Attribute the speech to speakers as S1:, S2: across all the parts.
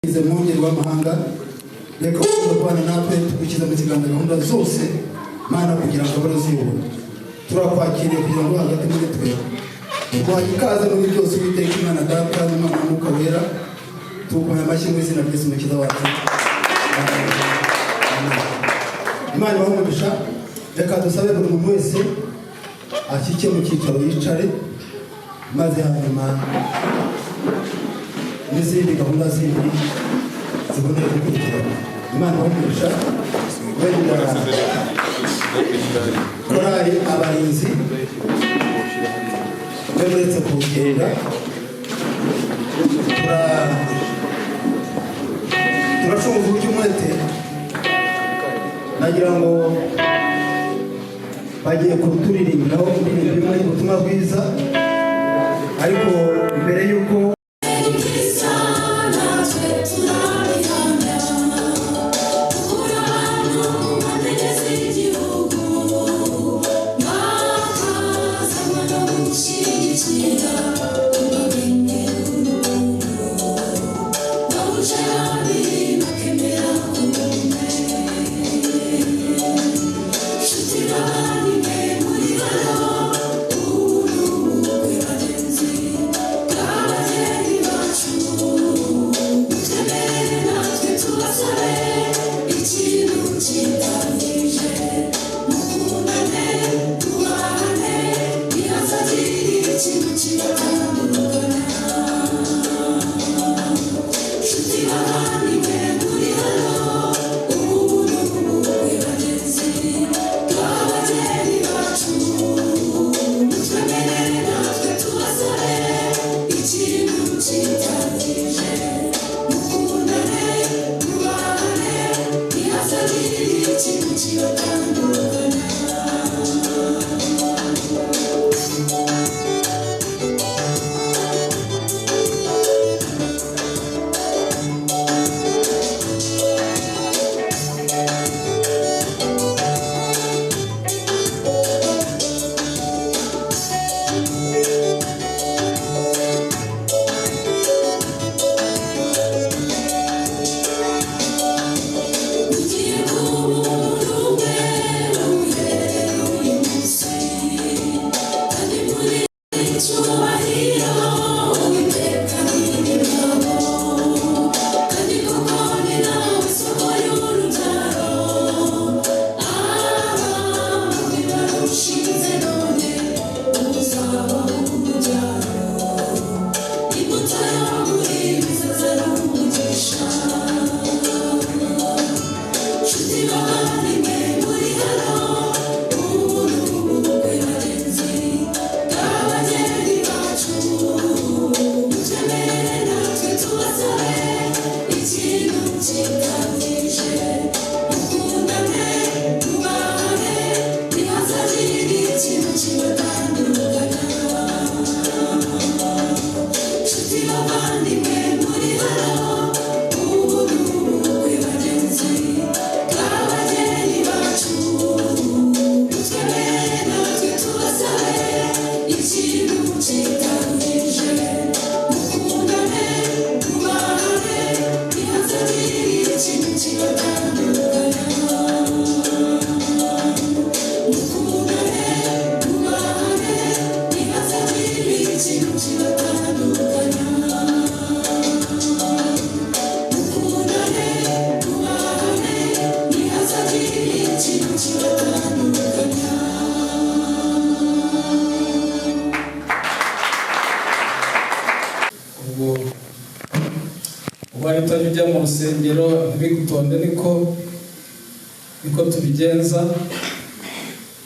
S1: ize mwongere w'amahanga reka kubana natwe tukiza mu kiganza gahunda zose mana kugira ngo baraziyobora turakwakiriye kugira ngo hagati muri twe twaha ikaze muri byose Uwiteka Imana Data n'Umwana n'Umwuka Wera tugukomeye amashyi mu izina ry'Yesu Umukiza wacu. Imana ibahe reka dusabe buri muntu wese ashyike mu cyicaro yicare maze hanyuma n'izindi gahunda zindi ziboneye gukurikirana. Imana ibahe wenda korali abarinzi uretse kugenda turashobora uburyo umwete nagira ngo bagiye kuturirimbiraho indirimbo imwe y'ubutumwa bwiza ariko mbere y'uko
S2: tujya mu rusengero ntibigutonde niko tubigenza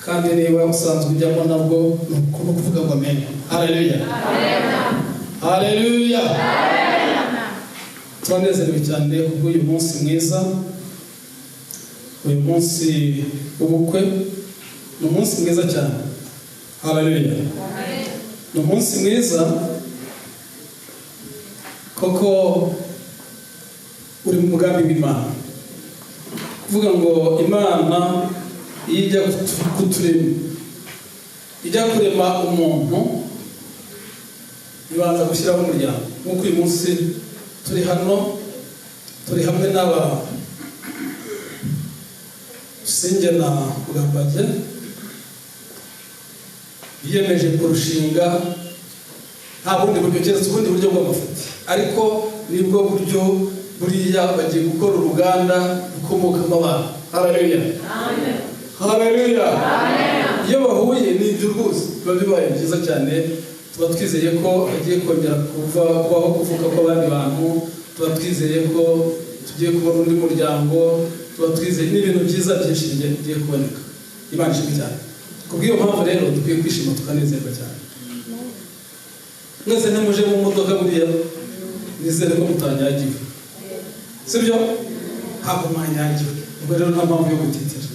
S2: kandi niba usanzwe ujyamo nabwo no kuvuga ngo amen. Haleluya, haleluya. Turanezerewe cyane kubw'uyu munsi mwiza, uyu munsi w'ubukwe ni umunsi mwiza cyane. Haleluya, ni umunsi mwiza koko uri mu mugambi w'Imana. Kuvuga ngo Imana ijya kuturema, ijya kurema umuntu ibanza gushyiraho umuryango. Nk'uko uyu munsi turi hano turi hamwe n'aba Singe na Bwambage biyemeje kurushinga nta bundi buryo keretse ubundi buryo bw'amafuti, ariko nibwo buryo buriya bagiye gukora uruganda rukomokamo abantu. Haleluya, amen. Haleluya, amen. Iyo bahuye ni ibyo rwose biba bibaye byiza cyane. Tuba twizeye ko hagiye kongera kubaho kuvuka kw'abandi bantu, tuba twizeye ko tugiye kubona undi muryango, tuba twizeye n'ibintu byiza byinshi bigiye kuboneka. Imana ishimwe cyane. Kubw'iyo mpamvu rero dukwiye kwishima tukanezerwa cyane. Mwese ntimuje mu modoka buriya nizere ko mutanyagiwe, sibyo? Ntabwo mwanyagiwe, ubwo rero nta mpamvu yo gutitira.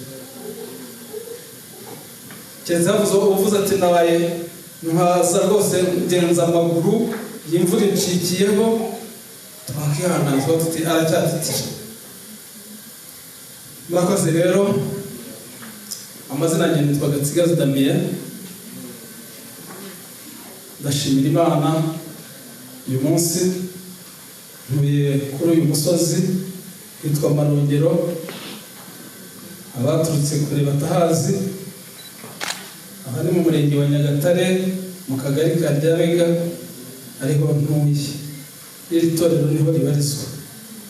S2: Keretse uvuze ati nabaye nkaza rwose ngenza amaguru y'imvura icikiyeho, twakihanganizwa tuti aracyatitije. Murakoze rero. Amazina yanjye nitwa Gatsigazi Damien. Ndashimira Imana uyu munsi ntuye kuri uyu musozi witwa Marongero. Abaturutse kure batahazi, aha ni mu murenge wa Nyagatare mu kagari ka Ryabega ariho ntuye. Iri torero niho ribarizwa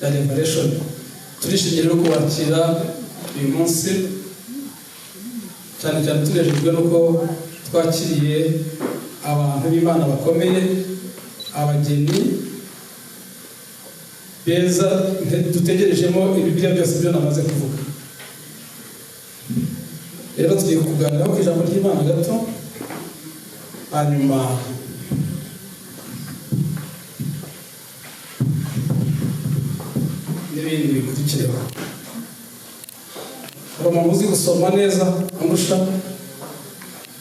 S2: rya Revelation. Turishimye rero kubakira uyu munsi, cyane cyane tunejejwe nuko twakiriye abantu b'Imana bakomeye, abageni beza dutegerejemo Bibiliya byose byo namaze kuvuga. Rero tugiye kuganiraho ku ijambo ry'Imana gato, hanyuma n'ibindi bikurikireho. Hari umuntu uzi gusoma neza amurusha,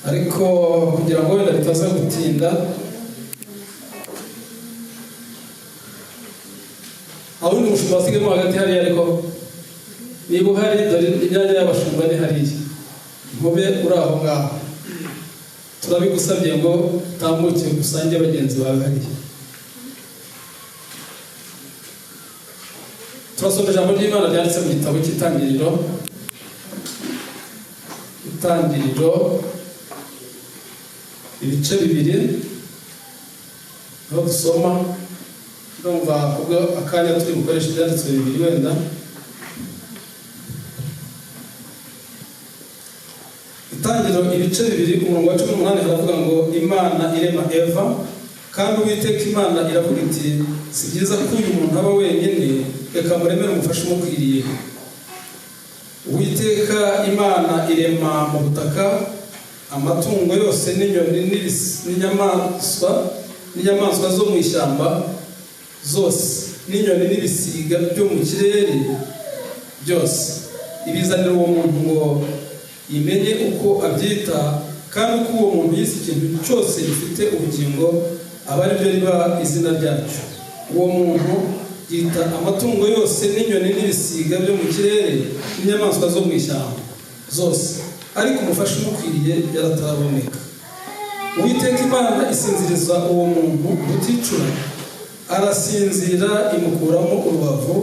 S2: ariko kugira ngo wenda bitaza gutinda, aho ni umushumba wasigayemo hagati hariya, ariko niba uhari dore imyanya y'abashumba ni hariya, nkube uri aho ngaho. Turabigusabye ngo utambuke usange bagenzi bawe hariya. Turasoma ijambo ry'Imana ryanditse mu gitabo cy'Itangiriro. Itangiriro ibice 2, aho dusoma ndumva ubwo akanya turi gukoresha ibyanditswe 2 wenda. Itangiriro ibice 2 umurongo wa 18 haravuga ngo Imana irema Eva, kandi Uwiteka Imana iravuga iti si byiza ko uyu muntu aba wenyine, reka muremere umufasha umukwiriye. Uwiteka Imana irema mu butaka amatungo yose n'inyoni n'inyamaswa zo mu ishyamba zose, n'inyoni n'ibisiga byo mu kirere byose, ibizanira uwo muntu ngo imenye uko abyita, kandi uko uwo muntu yise ikintu cyose gifite ubugingo aba ari byo riba izina ryacyo. Uwo muntu yita amatungo yose n'inyoni n'ibisiga byo mu kirere n'inyamaswa zo mu ishyamba zose, ariko umufasha umukwiriye yarataraboneka. Uwiteka Imana isinziriza uwo muntu uticura, arasinzira imukuramo urubavu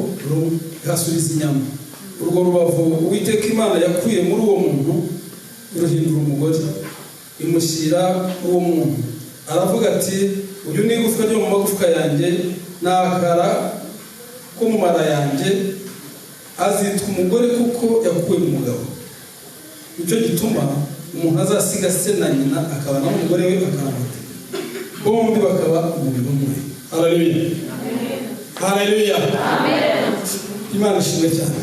S2: ihasubiza inyama. Urwo rubavu Uwiteka Imana yakuye muri uwo muntu iruhindura umugore, imushyira uwo muntu. Aravuga ati uyu ni igufwa ryo mu magufwa yanjye, n'akara ko mu mara yanjye, azitwa umugore kuko yakuwe mu mugabo. Nicyo gituma umuntu azasiga se na nyina akaba n'umugore we akaramata, bombi bakaba umubiri umwe. Haleluya, haleluya, amen. Imana ishimwe cyane.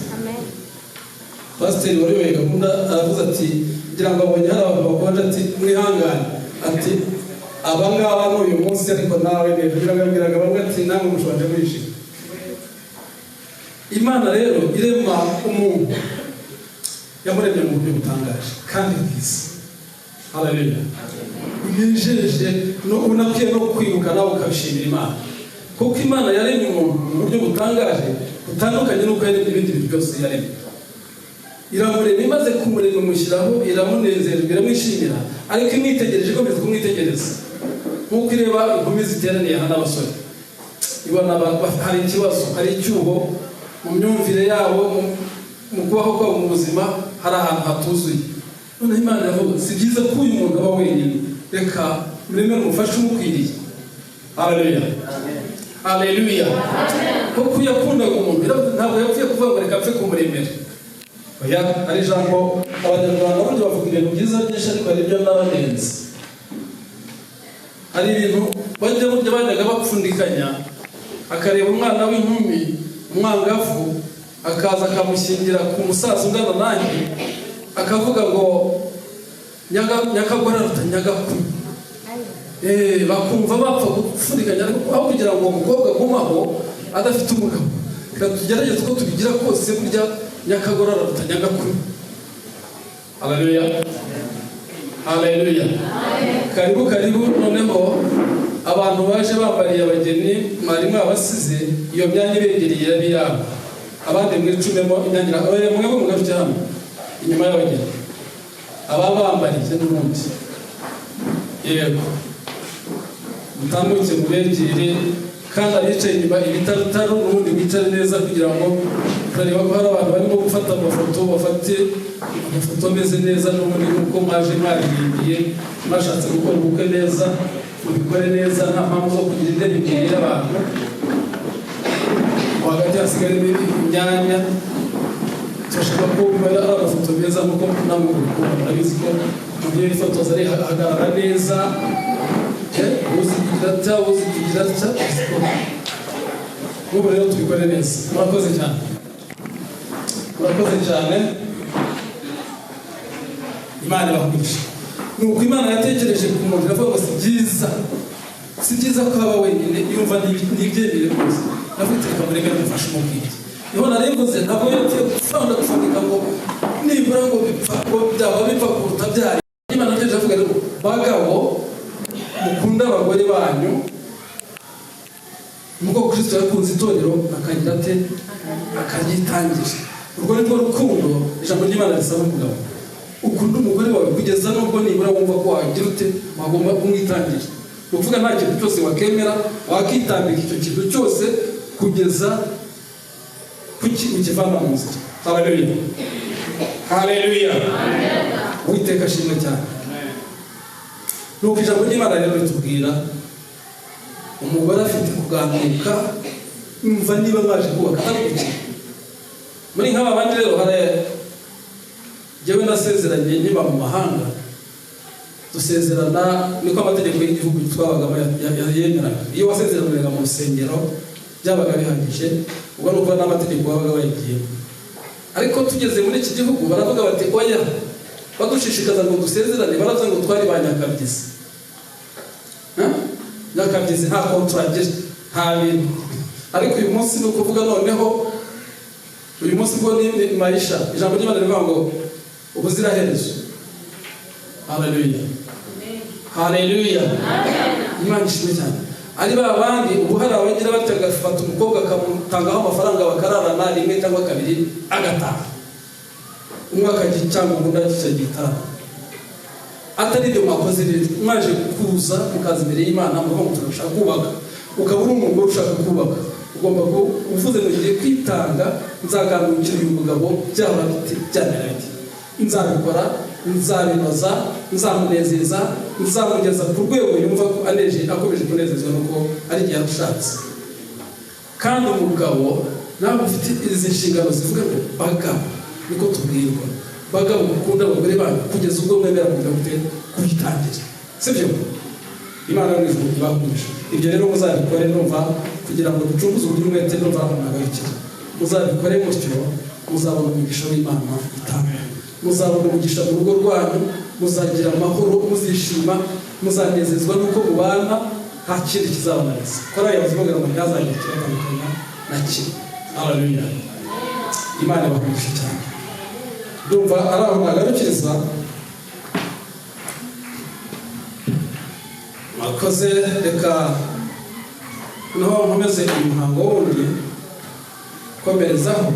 S2: Pasiteri wari gahunda aravuze ati kugira ngo abonye hari abantu bakonje, ati mwihangane, ati aba ngaba n'uyu munsi, ariko nawe neza biragambiraga bamwe ati namwe mushonje mwishima. Imana rero irema umuntu, yamuremye mu buryo butangaje kandi bwiza. Haleluya, bijeje no unakwiye no kwibuka nawe ukabishimira Imana, kuko Imana yaremye umuntu mu buryo butangaje butandukanye n'uko yaremye ibindi bintu byose yaremye. Iramurema, imaze kumurema imushyiraho, iramunezerwa, iramwishimira, ariko imwitegereje ikomeza kumwitegereza nk'uko ireba inkumi ziteraniye aha n'abasore, ibona hari ikibazo, hari icyuho mu myumvire yabo, mu kubaho kwabo mu buzima hari ahantu hatuzuye. None Imana iravuga si byiza ko uyu muntu aba wenyine, reka muremere umufashe umukwiriye. Haleluya, haleluya. Kuko yakundaga umuntu ntabwo yapfuye kuvuga ngo reka apfe kumuremera. Oya, hari ijambo Abanyarwanda burya bavuga ibintu byiza byinshi, ariko hari ibyo n'abanenze. Hari ibintu bajyaga bapfundikanya, akareba umwana w'inkumi umwangavu akaza akamushyingira ku musaza ungana nanjye, akavuga ngo nyakagora ruta nyagakuru. Bakumva bapfa gupfundikanya, aho kugira ngo umukobwa agumaho adafite umugabo. Reka tugerageze uko tubigira kose, burya nyakagora ruta nyagakuru. Haleluya, haleluya. Karibu noneho abantu baje bambariye abageni, mwari mwabasize, iyo myanya ibegereye yari yabo. Abandi mwicumemo inyangira, mwebwe mugaruke hano inyuma y'abageni, ababambariye n'ubundi. Yego, mutambuke mubegere, kandi abicaye inyuma ibitarutaro n'ubundi wicare neza, kugira ngo turareba ko hari abantu barimo gufata amafoto, bafate amafoto ameze neza, n'ubundi nk'uko mwaje mwaririmbiye, mwashatse gukora ubukwe neza, mubikore neza, nta mpamvu zo kugira indebe imbere y'abantu. Hagati hasigaremo imyanya, turashaka ko biba ari amafoto meza, nk'uko namwe murabizi ko umuntu iyo yifotoza ahagarara neza, uzigira atya. Nk'ubu rero tubikore neza. Murakoze cyane, murakoze cyane. Imana ibahugisha. Nuko Imana yatekereje ku muntu, iravuga ngo si byiza ko aba wenyine, yumva n'ibyemere rwose. Navuga reka muremere umufashe umubwire. Niho narimbuze, ntabwo yapfuye gufundika ngo nibura ngo byaba bipfa kuruta byari. Imana yatekereje avuga rero, bagabo mukunda abagore banyu nk'uko Kristo yakunze itorero akagira ate, akaryitangira. Urwo ni rwo rukundo ijambo ry'Imana risaba umugabo. Ukunda umugore wawe kugeza nubwo nibura wumva ko wagira ute, wagomba kumwitangira. Uvuga nta kintu cyose wakemera, wakitambika icyo kintu cyose kugeza ukivana mu nzira. Haleluya, haleluya. Uwiteka ashimwe cyane. Nuko ijambo ry'Imana rero ritubwira umugore afite kuganduka, umva niba mwaje kubaka atakuki. Muri nk'aba bandi rero hari jyewe nasezeranye niba mu mahanga, dusezerana niko amategeko y'igihugu twabagamo yemeraga. Iyo wasezeranaga mu rusengero byabaga bihagije, ubwo nuko n'amategeko babaga bayigiyemo. Ariko tugeze muri iki gihugu baravuga bati oya, badushishikaza ngo dusezerane, baravuga ngo twari ba nyakabyizi. Nyakabyizi nta kontragira, nta bintu. Ariko uyu munsi ni ukuvuga noneho, uyu munsi bwo ni maisha. Ijambo ry'Imana rivuga ngo ubuziraherezo. Haleluya, haleluya. Imana ishimwe cyane. Ari babandi ubu hari abagira batega gafata umukobwa akamutangaho amafaranga, bakararana rimwe cyangwa kabiri agataha. Umwaka cyangwa ubundi akigitaha. Atari byo mwakoze rero, mwaje kuza mukaza imbere y'Imana muvuga ngo turashaka kubaka. Ukaba uri umugore ushaka kubaka, ugomba uvuze ngo ngiye kwitanga, nzagandukira uyu mugabo byahora byamera biti. Nzabikora, nzabinoza, nzamunezeza, nzamugeza ku rwego yumva ko akomeje kunezezwa nuko ari igihe ashatse. Kandi umugabo nawe ufite izi nshingano zivuga ngo bagabo, niko tubwirwa, bagabo mukunda abagore banyu kugeza ubwo mwemera kugira ngo kubitangira. Sibyo? Imana n'ijuru ibahugisha. Ibyo rero muzabikore numva kugira ngo ducunguze uburyo umwete numva munagarukira. Muzabikore mutyo, muzabona umugisha w'Imana itanga. Muzabona umugisha mu rugo rwanyu, muzagira amahoro, muzishima, muzanezezwa nuko mubana, nta kindi kizabananiza. Kora yavuga ngo ntazagire kiratandukanya na kimwe. Haleluya. Imana ibahugisha cyane. Ndumva ari aho nagarukiriza. Mwakoze, reka naho nkomeze umuhango wundi komerezaho.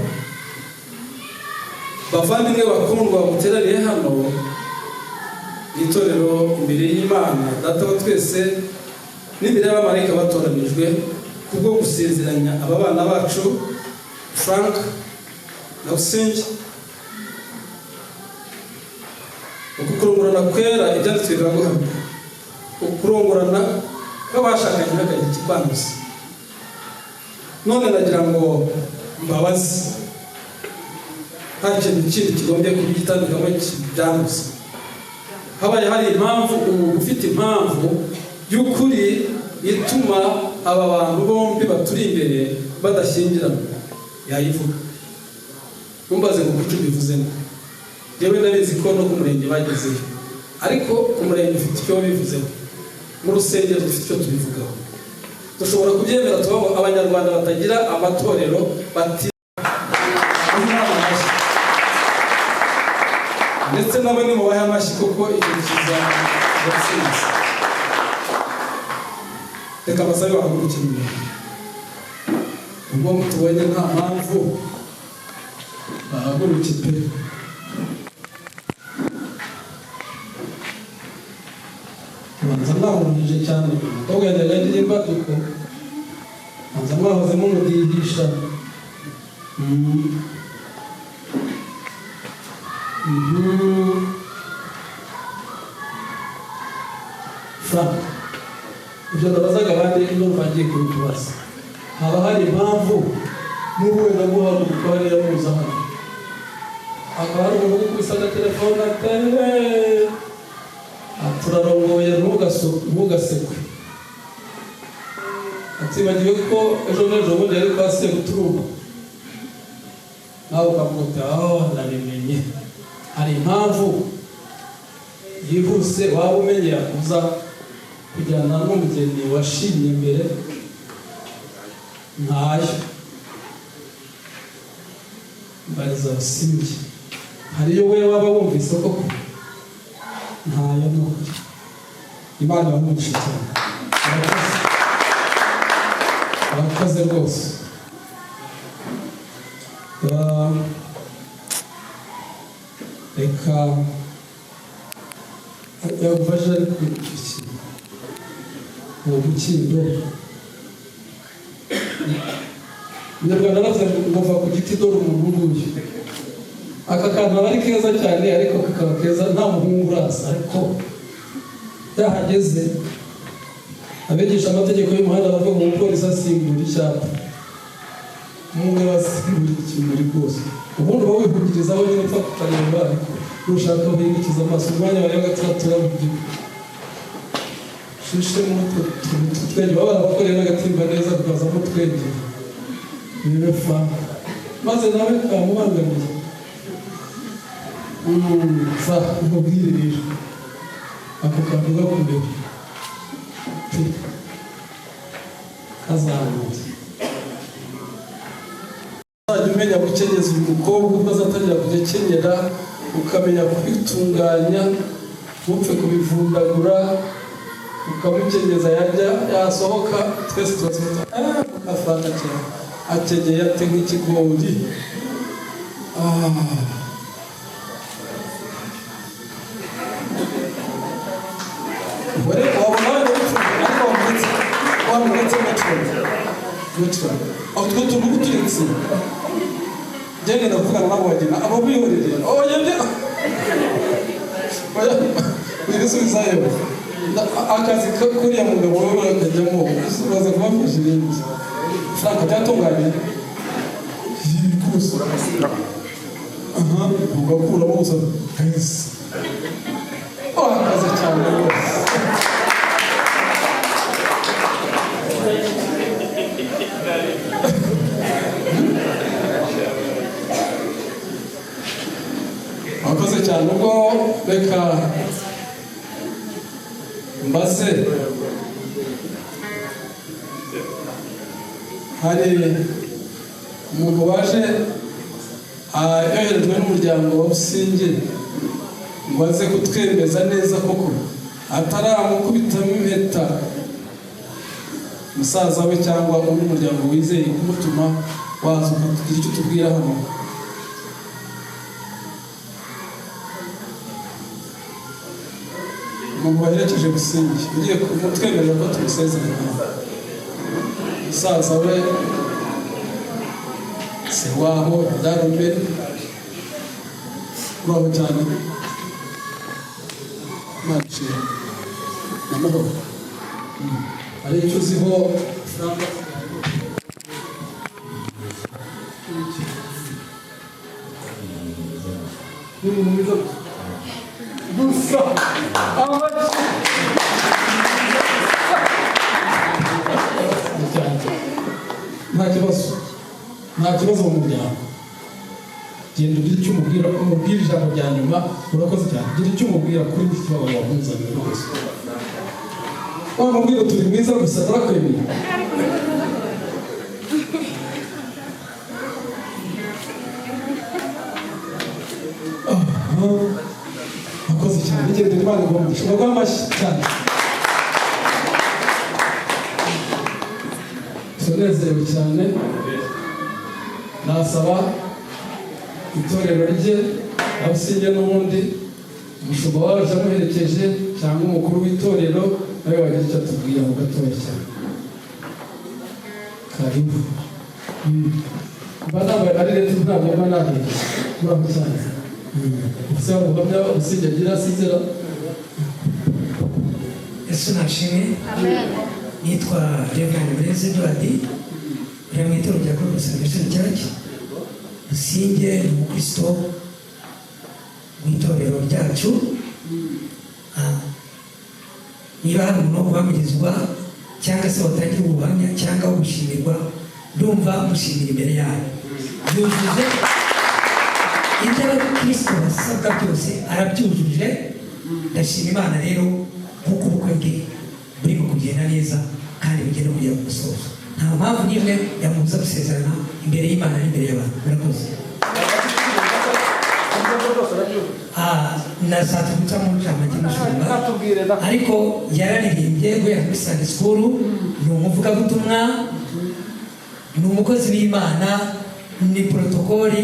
S2: Bavandimwe bakundwa muteraniye hano itorero imbere y'Imana Data wa twese n'imbere y'abamarayika batoranijwe kubwo gusezeranya aba bana bacu Frank na Usengi. Ukukurongorana kwera ibyanditswe biraguhamya. Ukurongorana kw'abashakanye hagati kikwanduza. None nagira ngo mbabazi nta kintu kindi kigombye kuba igitandukanye kibyanduza. Habaye hari impamvu, ufite impamvu y'ukuri ituma aba bantu bombi baturi imbere badashyingirana, yayivuga. Numbaze ngo kuki bivuzemo. Yewe ndabizi ko no ku murenge bagezeyo, ariko ku murenge ufite icyo bivuzeho, mu rusengero dufite icyo tubivugaho. Dushobora kubyemera tuba abanyarwanda batagira amatorero bati ndetse nabo ni mu bahe amashyi kuko ikintu kiza gatsinzi. Reka basabe bahagurukire imbere. Ubwo mutubonye nta mpamvu bahaguruke pe. Manza mwahurije cyane umukobwa yajyaga agira imbaduko. Manza mwahoze mumudihisha. Frank, ibyo nabazaga abandi ndumva ngiye kubitubaza. Haba hari impamvu n'ubu wenda muhaguruka hariya muza hano akaba hari umuntu ukubise agatelefone turarongoye ntugasekwe. Atibagiwe ko ejo n'ejo bundi yari kwa Sebuturuma, nawe ukavuga uti ndabimenye. Hari impamvu yihuse waba umenye uza kujyana n'umugeni washimye mbere? Ntayo. Mbariza Rusimbi, hariyo we waba wumvise koko? Ntayo n'ukuri. Imana yamugisha cyane. Arakoze rwose. Reka yagufasha ariko uwo mukindo Nyarwanda aravuze ngo va ku giti dore umuntu nguyu. Aka kantu aba ari keza cyane ariko kakaba keza nta muhungu uraza, ariko yahageze abigisha amategeko y'umuhanda bavuga ngo umupolisi asimbura icyapa, umwe basimbura ikimuri rwose. Ubundi uba wihugirizaho nyine upfa kukareba, ariko ushaka guhindukiza amaso umwanya wari w'agaturatura mu gihugu shishe n'utwo twenge baba barabakoreye n'agatimba neza tukazamo twenge birefa maze nawe kamubangamiye. Fa ubwire rero ako kantu gakumbeho kazamutse. Uzajya umenya gukenyeza uyu mukobwa ukazatangira kujya akenyera, ukamenya kubitunganya, ntupfe kubivundagura, ukamukenyeza yarya yasohoka twese tubaza afana cyane akenyeye ate nk'ikigori. Wari wabona ariko wamuretse metro utwo tuntu guturitse jenge ndavugana nabo bagena abo bihoreye yende wirisubizayo akazi kuriya mugabo we akajyamo ubaza kubafasha ibindi. Frank byatunganye yikusa ugakuramo gusa kahise akazi cyane rwose. Akoze cyane. Ubwo reka mbaze, hari umuntu waje yoherejwe n'umuryango wa Busingi ngo aze kutwemeza neza koko ataramukubitamo impeta musaza we cyangwa undi muryango wizeye kumutuma waza ukagira icyo tubwira hano. Umuntu waherekeje Busingi ugiye kumutwemerera ko tumusezerana musaza we se waho yadarumbe baho cyane mace namahoro ari icyo uziho Frank gusa nta kibazo mu muryango genda ugire icyo umubwira ijambo rya nyuma urakoze cyane gira icyo umubwira kuri iki kibazo wamuzaniye rwose wamubwira turi mwiza gusa turakwemeye akoze cyane igenda imana igomba guha amashyi cyane tunezerewe cyane nasaba itorero rye abusinge n'ubundi umushumba waje amuherekeje cyangwa umukuru w'itorero nawe wagira icyo atubwira mu gatoya cyane karibu mba nambaye na rinete ntabwo mba naherekeje muraho cyane ufite ubuhamya ubusinge agira asizera
S3: Yesu nashimwe nitwa Reverend Blaise Edward uri mu itorero rya Global Salvation Church Businge ni umukristo mu itorero ryacu niba hari umuntu wo guhamirizwa cyangwa se watangira ubuhamya cyangwa wo gushimirwa ndumva mushimira imbere yayo yujuje ibyo abakristo basabwa byose arabyujuje ndashima Imana rero kuko ubukwe bwe burimo kugenda neza kandi bugenda kugera ku musozo nta mpamvu n'imwe yamubuza gusezerana imbere y'Imana n'imbere y'abantu murakoze nashatse guca mu ncamake mushumba ariko yararirimbye guhera kuri Sunday School ni umuvugabutumwa ni umukozi w'Imana ni protokoli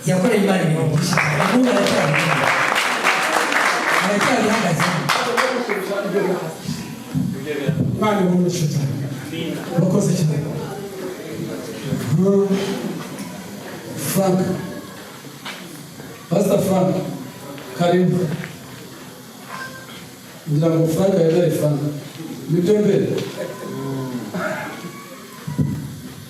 S3: yakoreye Imana ibintu byinshi n'ubu aracyabihagaze
S2: Imana imugishe cyane urakoze cyane Frank Pastor Frank karibu ngira ngo Frank yabaye Frank nibyo mbere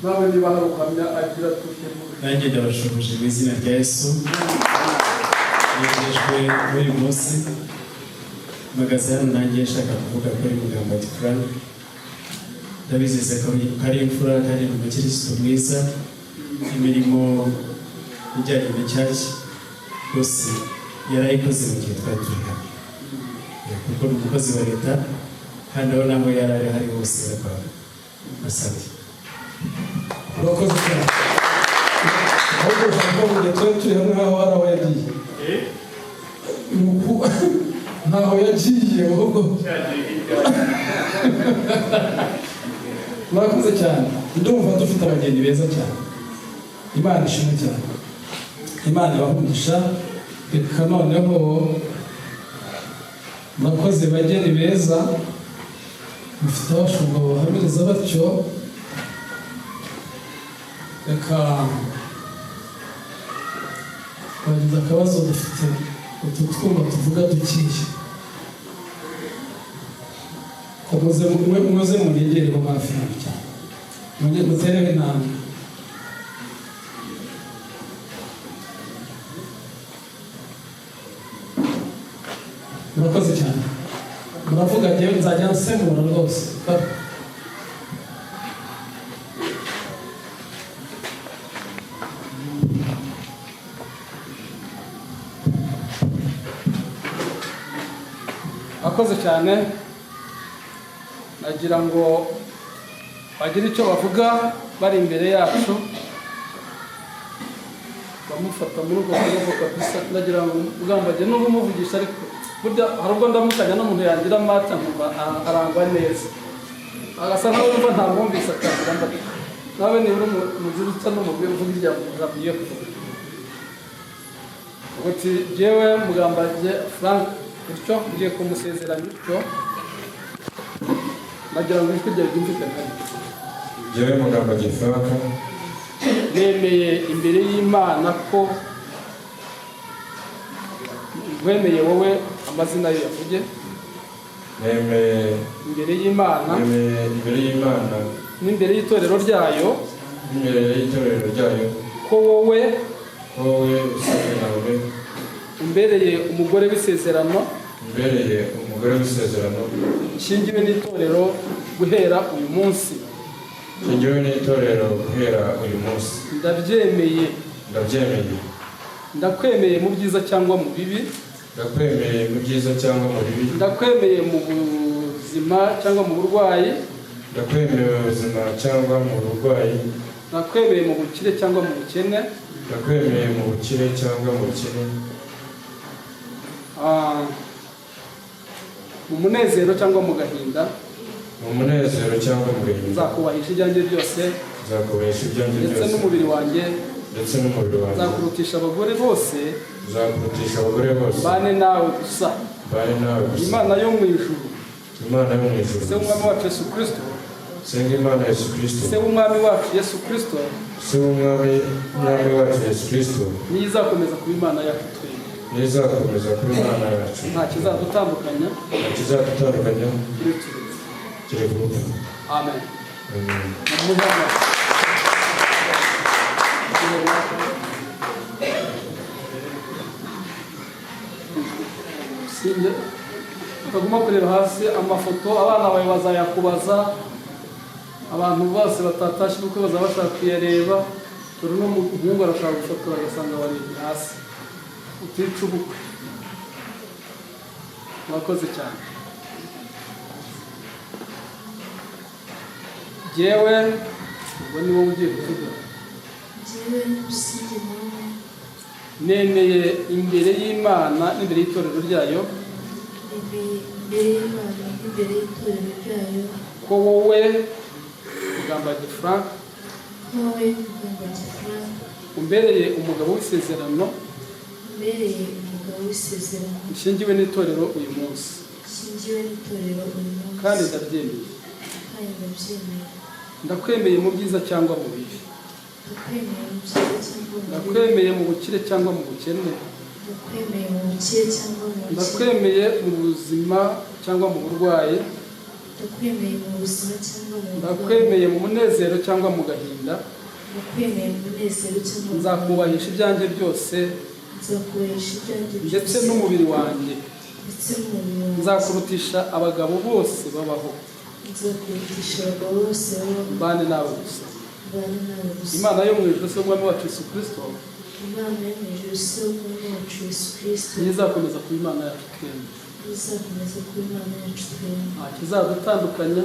S2: nawe niba hari ukamya agira tushemu
S4: nanjye ndabashubuje mu izina rya Yesu yegejwe muri uyu munsi mpagaze hano nanjye nshaka kuvuga kuri Mugambage Frank ndabizeza ko ari imfura kandi ni umukirisitu mwiza imirimo ijyanye n'icyashya rwose yarayikoze mu gihe twari turi hano kuko ni umukozi wa leta kandi aho naho yari ari hari hose bakaba basabye
S2: urakoze cyane ahubwo ushaka ngo twari turi hamwe nk'aho hari aho yagiye ntaho yagiye ahubwo murakoze cyane ndumva dufite abageni beza cyane Imana ishimwe cyane Imana ibahumugisha reka noneho murakoze bageni beza mufite abashumba bahamiriza batyo reka twagize akabazo dufite utu twuma tuvuga dukiye muze munegereho hafi cyane mutereho intambwe murakoze cyane muravuga njyewe nzajya nsemura rwose akoze cyane nagira ngo bagire icyo bavuga bari imbere yacu bamufata muri ubwo kuboko kabisa nagira ngo Mugambage n'ubwo umuvugisha ariko burya hari ubwo ndamukanya n'umuntu yangira amata nkumva arangwa neza agasa nawe wumva ntamwumvise akagira mbati nawe niba umugira utsa n'umubwira uvuga irya mugambye kuvuga uti jewe Mugambage Frank bityo ngiye kumusezeranya bityo nagira ngo ijwi ryawe ryumvikane
S5: jewe Mugambage Frank bemeye imbere y'Imana ko wemeye wowe amazina ye yavuge
S6: nemeye
S5: imbere y'Imana n'imbere y'itorero ryayo ko wowe
S6: usabye nawe
S5: umbereye umugore w'isezerano nshingiwe n'itorero guhera uyu munsi ndabyemeye ndakwemeye mu byiza cyangwa mu bibi ndakwemeye mu buzima cyangwa mu burwayi ndakwemeye mu bukire cyangwa mu bukene mu munezero cyangwa mu gahinda nzakubahisha ibyanjye byose ndetse n'umubiri wanjye nzakurutisha abagore bose bane nawe gusa Imana yo mu ijuru se w'umwami wacu Yesu Kristo se w'umwami wacu Yesu Kristo niyo izakomeza kuba Imana yacu twembi nta kizadutandukanya amen utaguma kureba hasi amafoto abana bawe bazayakubaza abantu bose batatashye ubukwe bazaba bashaka kuyareba dore n'umuhungu arashaka gufotora agasanga warebye hasi utica ubukwe murakoze cyane jyewe ubwo ni wowe ugiye kuvuga nemeye imbere y'Imana n'imbere y'itorero ryayo ko wowe Mugambage Frank umbereye umugabo w'isezerano nshingiwe n'itorero uyu munsi kandi ndabyemeye ndakwemeye mu byiza cyangwa mu bibi ndakwemeye mu bukire cyangwa mu bukene ndakwemeye mu buzima cyangwa mu burwayi ndakwemeye mu munezero cyangwa mu gahinda nzakubahisha ibyanjye byose ndetse n'umubiri wanjye nzakurutisha abagabo bose babaho bane nawe gusa Imana yo mu ijuru se w'umwami wacu Yesu Kristo niyo izakomeza kuba Imana yacu twembi nta kizadutandukanya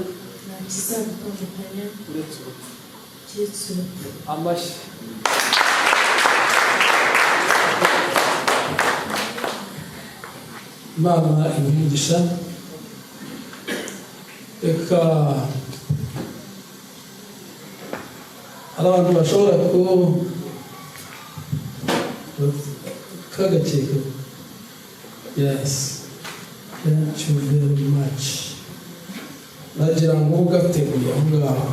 S5: uretse urupfu amashyi
S2: Imana imigisha reka hari abantu bashobora kagakeka yes thank you very much nagira ngo ugateguye aho ngaho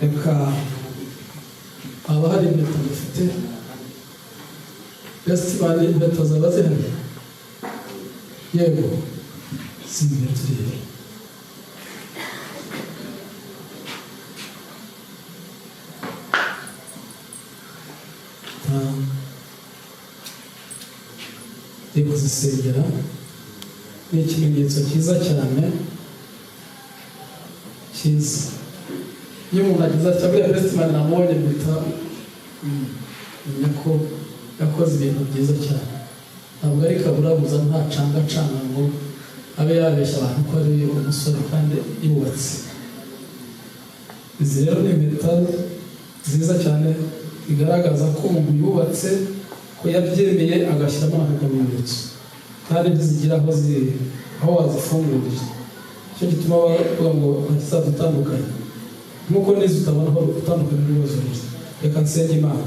S2: reka haba hari impeta dufite festivali impeta zaba zihari yego si impeta irihe ndi kuzisengera ni ikimenyetso cyiza cyane cyiza iyo umuntu agize ati abwiye festivali namubonye mpita menya ko yakoze ibintu byiza cyane ntabwo ari kaburabuza ntacangacanga ngo abe yabeshya abantu ko ari umusore kandi yubatse izi rero ni impeta nziza cyane bigaragaza ko umuntu yubatse ko yabyemeye agashyiramo akakamenyetso kandi ntizigira aho wazifungurira cyo gituma bavuga ngo bakizadutandukanye nk'uko neza utabona aho gutandukana n'ibibazo reka nsenge Imana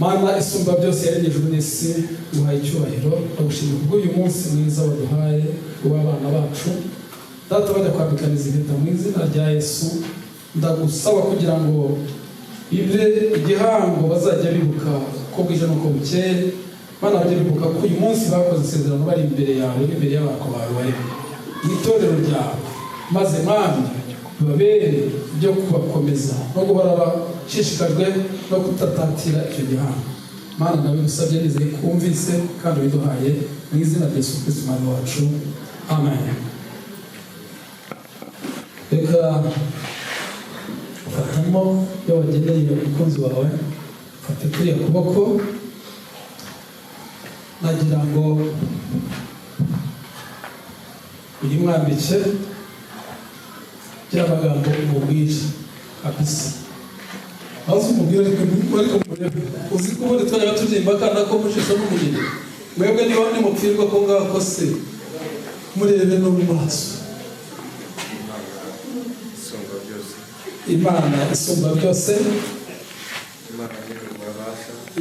S2: Mana isumba byose yaremye ijuru n'isi, nguhaye icyubahiro, ndagushimira kubw'uyu munsi mwiza waduhaye w'abana bacu. Data bajya kwambikaniza impeta mu izina rya Yesu, ndagusaba kugira ngo ibe igihango bazajya bibuka ko bwije nuko bukeye. Mana bajya bibuka ko uyu munsi bakoze isezerano bari imbere yawe n'imbere y'abantu bawe baremye mu itorero ryawe, maze Mana babere byo kubakomeza no guhora bashishikajwe no kutatatira icyo gihango. Mana nawe musabye nizeye kumvise kandi biduhaye mu izina rya Yesu Kristo Umwami wacu, amen. Reka fatamo iyo wageneye umukunzi wawe, fate kuriya kuboko, nagira ngo uyimwambike kiriya magambo umubwire kabisa. Maze umubwire ariko murebe, uzi ko ubundi twajyaga turirimba akana ko mushisha n'umugeni, mwebwe niba nimupfirwa ko ngako se murebe no mu maso. Imana isumba byose,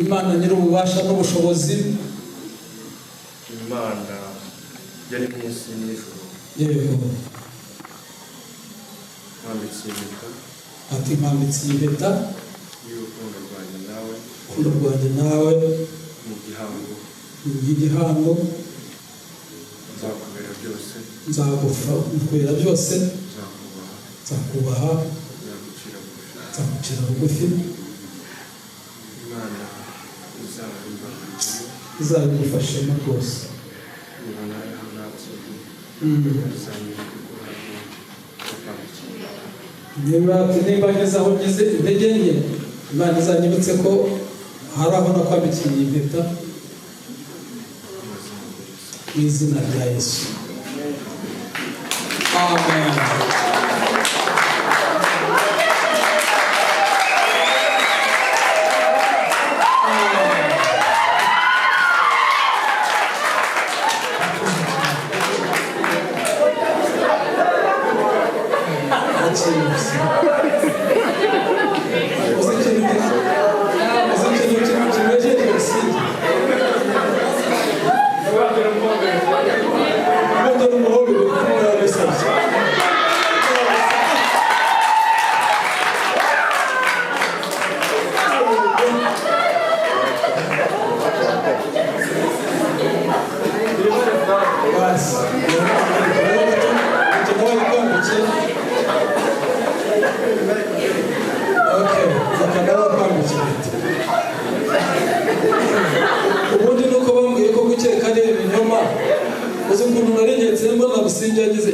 S2: Imana nyir'ububasha n'ubushobozi,
S6: Imana yari mu isi n'ijuru.
S2: yego
S6: Mwambitse impeta
S2: ati mpambitse impeta
S6: y'urukundo rwanjye nawe
S2: urukundo rwanjye nawe
S6: mu gihango,
S2: igihango
S6: nzakubera byose,
S2: nzagufera byose, nzakubaha, nzagucira bugufi.
S6: Imana
S2: izabigufashemo rwose. Niba ngeze aho ngeze intege nke, Imana izanyibutse ko hari aho nakwambikiye iyi mpeta mu izina rya Yesu, amen. Ubundi nuko bambwiye ko gukeka ari ibinyoma, uzi ukuntu narenyetse mbona Businge yagize,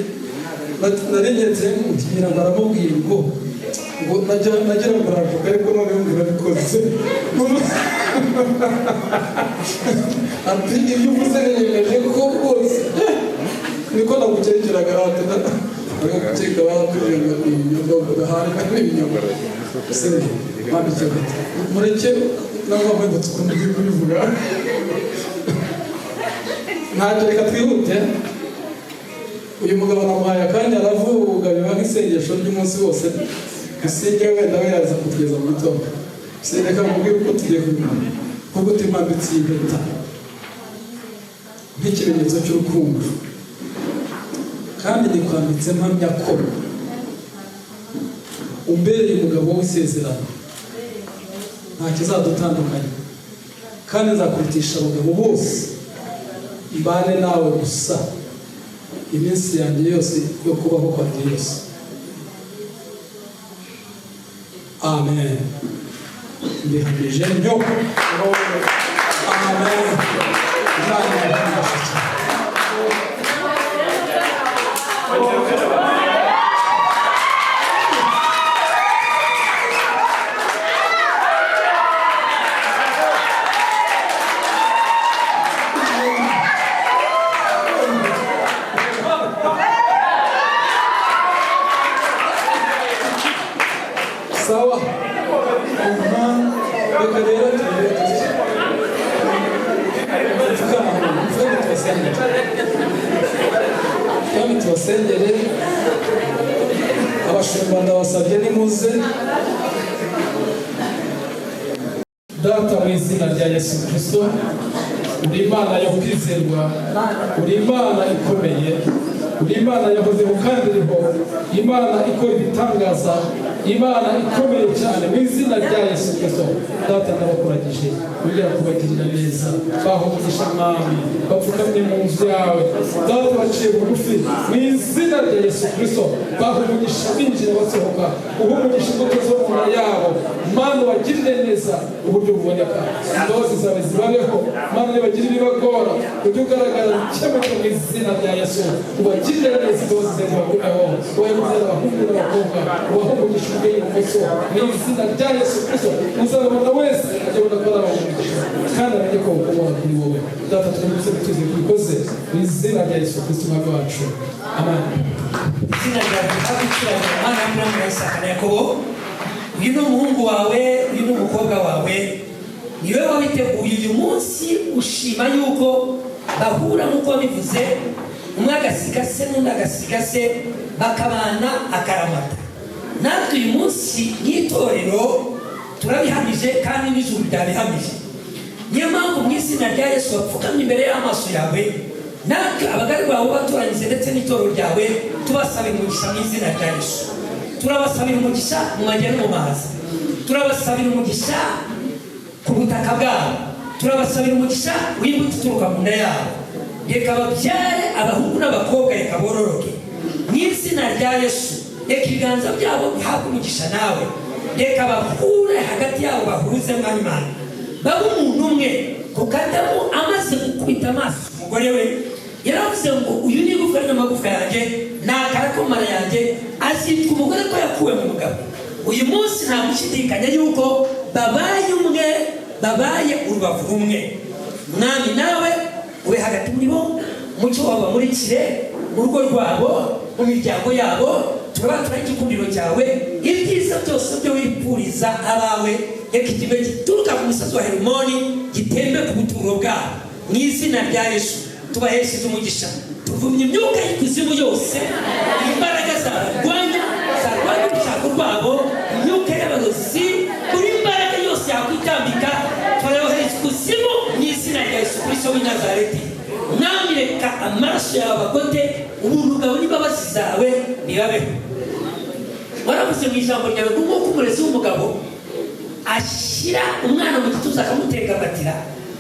S2: narenyetse ngira ngo aramubwira ngo nagira ngo aravuga ariko noneho ngo urabikoze. Ati ibyo uvuze nemeje ko rwose niko nagukerekeraga hati agakeka batuje ngo ibinyoma gahanga n'ibinyoma. Mwambike mureke n'abamwe ngo tukunde kubivuga. Ntacyo, reka twihute. Uyu mugabo namuhaye akanya aravuga biba nk'isengesho ry'umunsi wose. Businge wenda we yaza kutugeza mu gitondo. Reka mubwire uko tugiye kuvuga uti mpambitse iyi mpeta nk'ikimenyetso cy'urukundo, kandi nikwambitse mpamya ko umbereye umugabo w'isezerano, nta kizadutandukanya, kandi nzakurutisha abagabo bose, mbane nawe gusa iminsi yanjye yose yo kubaho kwanjye yose. Amen. Mbihamije ntyo. Amen. Sawa. Reka rero tubasengere. Abashumba ndabasabye nimuze. data mu izina rya Yesu Kristo, uri Imana yo kwizerwa, uri Imana ikomeye, uri Imana yahozeho kandi iriho, Imana ikora ibitangaza, Imana ikomeye cyane mu izina rya Yesu Kristo. Data ndabakuragije kugira kubagirira neza, bahumugisha mwami, bapfukamye mu nzu yawe, data baciye bugufi mu izina rya Yesu Kristo, bahumugisha binjira basohoka, uhumugisha imbuto zo mu nda yabo, Mana wagirire neza uburyo buboneka, imbabazi zawe zibabeho, Mana nibagire ibibagora, ujye ugaragara bikemuke mu izina rya Yesu, ubagirire neza imbabazi zawe zibabeho, ubahereze abahungu n'abakobwa, ubahumugisha ubwenge ibumoso mu izina rya Yesu Kristo, uzabona wese ajya abona ko ari abahumugisha kandi amenye ko ukomoka kuri wowe. Data twese tuzi kubikoze mu izina rya Yesu Kristo umwami wacu, amen.
S3: izina ryawe ryabikiranye Mana y'Imana Isaka na Yakobo, uyu ni umuhungu wawe, uyu ni umukobwa wawe, niwe wabiteguye uyu munsi. Ushima yuko bahura nk'uko wabivuze, umwe agasiga se n'undi agasiga se, bakabana akaramata. Natwe uyu munsi nk'itorero turabihamije kandi n'ijuru ryabihamije. Niyo mpamvu mu izina rya Yesu bapfukamye imbere y'amaso yawe, natwe abagari bawe baturanyije ndetse n'itorero ryawe tubasabira umugisha mu izina rya Yesu. Turabasabira umugisha mu majyana no mu mazi, turabasabira umugisha ku butaka bwabo, turabasabira umugisha w'imbuto uturuka mu nda yabo, reka babyare abahungu n'abakobwa, reka bororoke mu izina rya Yesu. Reka ibiganza byabo bihabwe umugisha nawe, reka bahure hagati yabo, bahuze mwanya baba umuntu umwe. Kuko Adamu amaze gukubita amaso umugore we, yaravuze ngo uyu ni igufwa n'amagufwa yanjye, ni akara k'amara yanjye, azitwa umugore ko yakuwe mu mugabo. Uyu munsi nta gushidikanya yuko babaye umwe, babaye urubavu rumwe. Mwami nawe ube hagati muri bo, umucyo wawe bamurikire mu rugo rwabo, mu miryango yabo. Turabatura igikundiro cyawe, ibyiza byose byo wipfuriza abawe, reka ikime gituruka ku musozi wa Herimoni gitembe ku buturo bwabo mu izina rya Yesu. Tubahesheje umugisha, tuvumye imyuka y'ikuzimu yose, imbaraga zarwanya urushako rwabo, imyuka y'abarozi, buri mbaraga yose yakwitambika turayohereza ikuzimu mu izina rya Yesu Kristo w'i Nazareti. Mwami reka amaraso yawe abagote, ubuntu bwawe n'imbabazi zawe bibabeho. Waravuze mu ijambo ryawe ngo nk'uko umurezi w'umugabo ashyira umwana mu gituza akamutengamatira,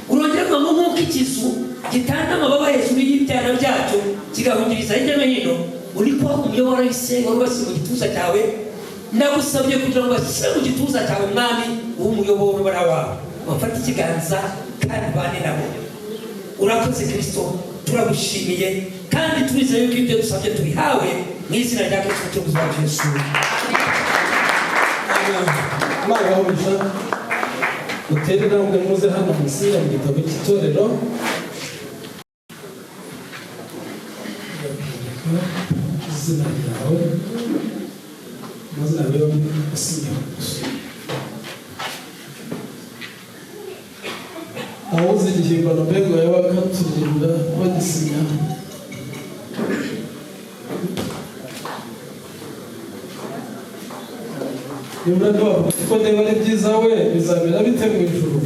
S3: urongera ngo nk'uko ikizu gitanga amababa hejuru y'ibyana byacyo kigahungiriza hirya no hino, uri kuba umuyoboro w'isenga wubashye mu gituza cyawe. Ndagusabye kugira ngo bashyire mu gituza cyawe mwami w'umuyoboro wawe, bafate ikiganza kandi bane nabo. Urakoze Kristo, turagushimiye kandi turizeye yuko ibyo dusabye tubihawe mu izina rya Kristo cy'ubuzima Yesu.
S2: Imana yahoje mutere intambwe muze hano musira mu gitabo cy'itorero. Izina ryawe, amazina yawe asinya awuzi igihimbano mbego y'abakaturinda bagisinya. Nimba bavuga ko niba ari byiza we bizabera bite mu ijuru?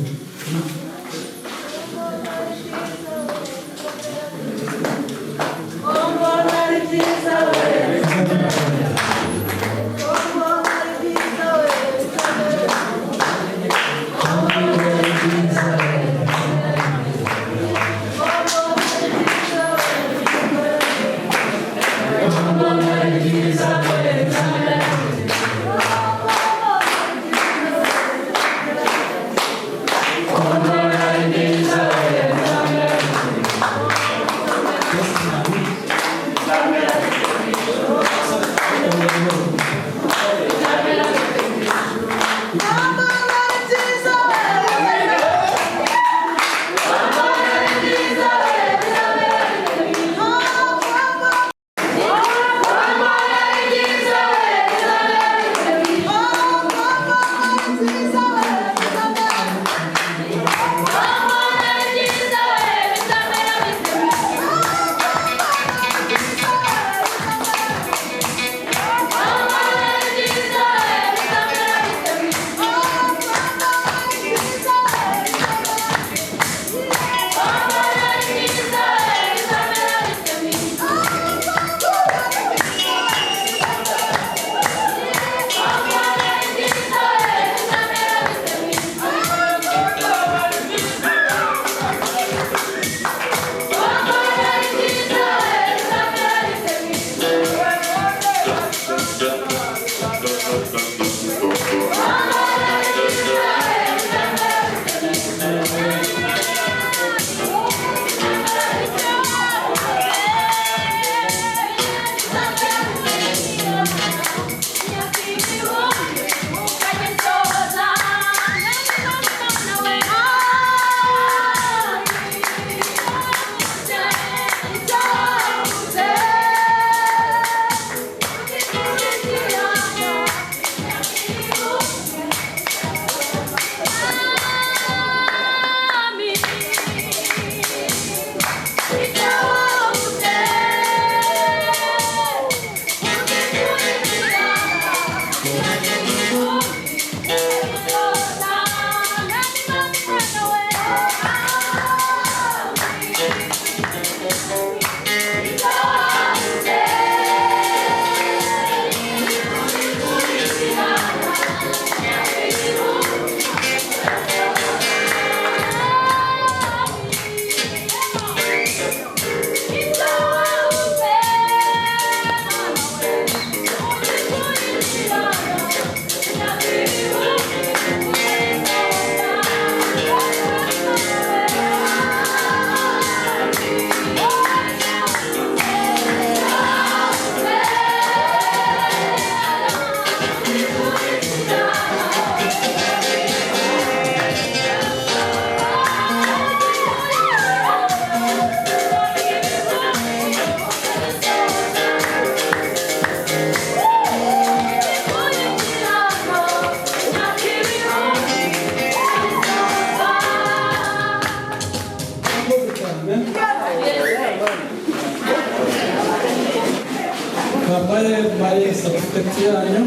S2: mwambaye mbaye certificate yanyu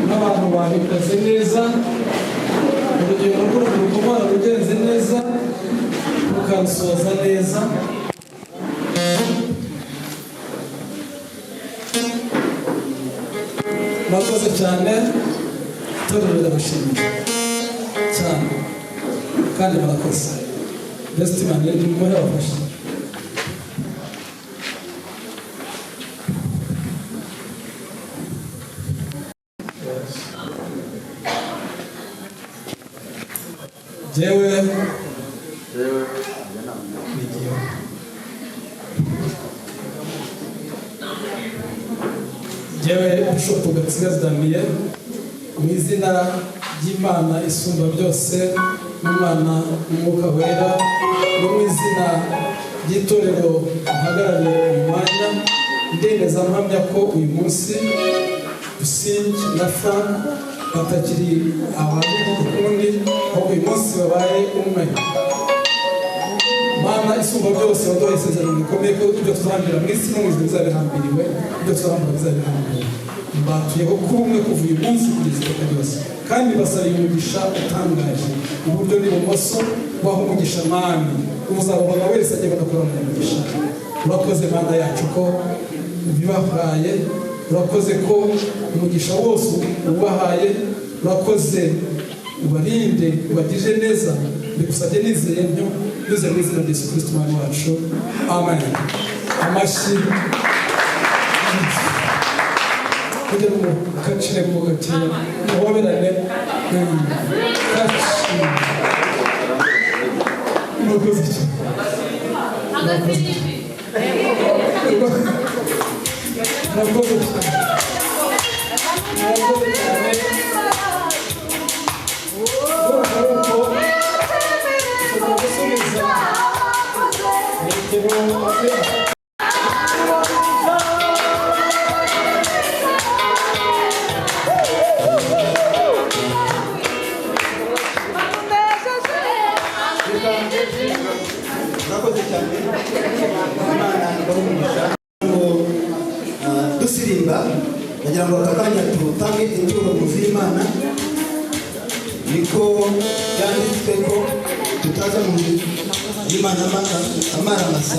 S2: n'abantu babikoze neza urugendo rw'urubyiruko rwabo rugenze neza rukarusoza neza. Murakoze cyane, itorero rirabashimiye cyane kandi murakoze. Best man ndi mu bafasha. Jewe Bishop Gatsigazi Damien mu izina ry'Imana isumba byose n'Umwana n'Umwuka Wera no mu izina ry'itorero mpagarariye uyu mwanya ndemeza mpamya ko uyu munsi Busingi na Frank batakiri abantu ukundi ahubwo uyu munsi babaye umwe. Mana isumba byose waduhaye isezerano rikomeye ko ibyo tuzahambira mu isi no mu ijuru bizabihambiriwe, ibyo tuzahambira bizabihambiriwe. Mbatuye ko kumwe kuva uyu munsi kugeza iteka ryose kandi basabiye umugisha utangaje iburyo n'ibumoso waho umugisha mwami uzabona wese agiye badakora mu mugisha. Urakoze Mana yacu ko ubibahaye, urakoze ko umugisha wose ubahaye, urakoze ubarinde ubagije neza bigusabye nizeye ntyo yuze mu izina rya Yesu Kristo Umwami wacu, amen. Amashyi kugira ngo kacire mu gakira muhoberane kaci murakoze cyane
S1: dusirimba bagira ngo akanya tutange inturo mu z'Imana niko byanditswe ko tutaza mu Imana amara masa.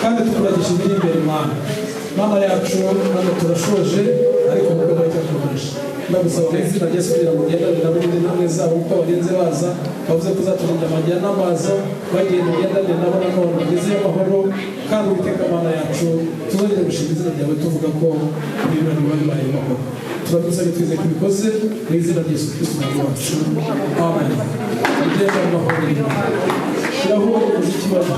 S1: kandi tukuragisha ibiri imbere Mana yacu kandi turashoje ariko mu rwego rwo
S2: ndagusaba mu izina rya Yesu kugira ngo ugendane nabo n'intambwe zabo kuko barinze baza bavuze ko uzaturinda amajyana n'amaza bagenda ugendane nabo nanone bagezeyo amahoro kandi Uwiteka Mana yacu tuzongere gushima izina ryawe tuvuga ko ibirori biba bibaye amahoro turadusabye twize ko ubikoze mu izina rya Yesu Kristo umwami wacu amen ugende amahoro shyiraho umuziki wawe